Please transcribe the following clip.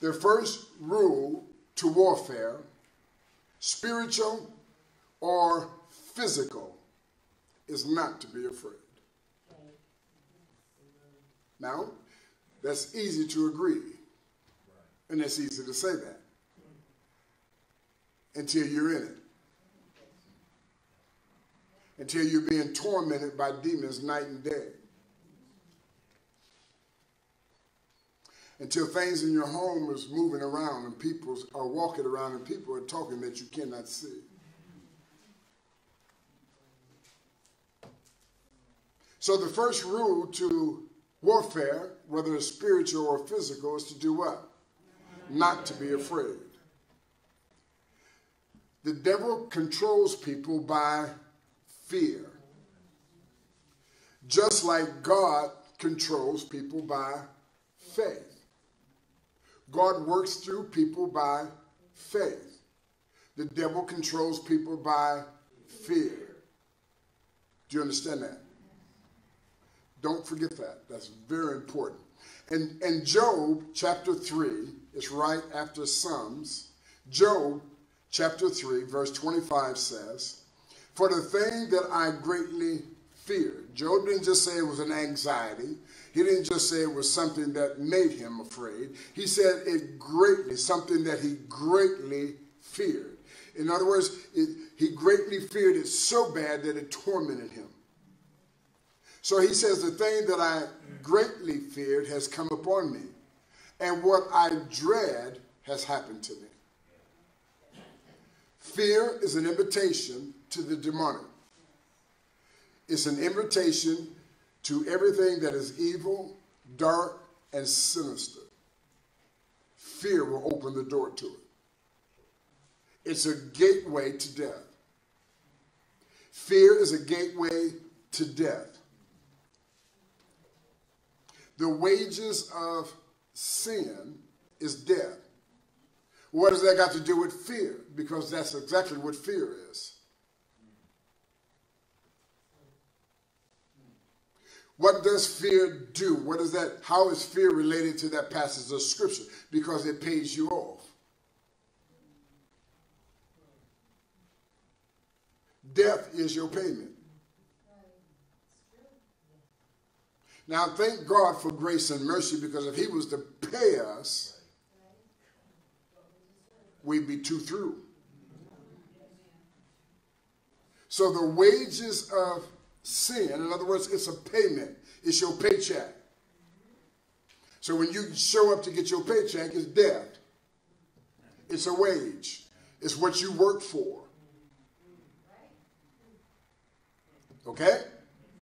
The first rule to warfare, spiritual or physical, is not to be afraid. Now, that's easy to agree, and it's easy to say that until you're in it. Until you're being tormented by demons night and day. Until things in your home is moving around and people are walking around and people are talking that you cannot see. So the first rule to warfare, whether it's spiritual or physical, is to do what? Not to be afraid. The devil controls people by fear. Just like God controls people by faith. God works through people by faith. The devil controls people by fear. Do you understand that? Don't forget that. That's very important. And Job chapter 3 is right after Psalms. Job chapter 3 verse 25 says, "For the thing that I greatly feared." Job didn't just say it was an anxiety. He didn't just say it was something that made him afraid. He said it greatly, something that he greatly feared. In other words, he greatly feared it so bad that it tormented him. So he says, the thing that I greatly feared has come upon me, and what I dread has happened to me. Fear is an invitation to the demonic. It's an invitation to everything that is evil, dark, and sinister. Fear will open the door to it. It's a gateway to death. Fear is a gateway to death. The wages of sin is death. What does that got to do with fear? Because that's exactly what fear is. What does fear do? What is that? How is fear related to that passage of scripture? Because it pays you off. Death is your payment. Now, thank God for grace and mercy, because if he was to pay us, we'd be too through. So the wages of sin, in other words, it's a payment. It's your paycheck. So when you show up to get your paycheck, it's death. It's a wage. It's what you work for. Okay?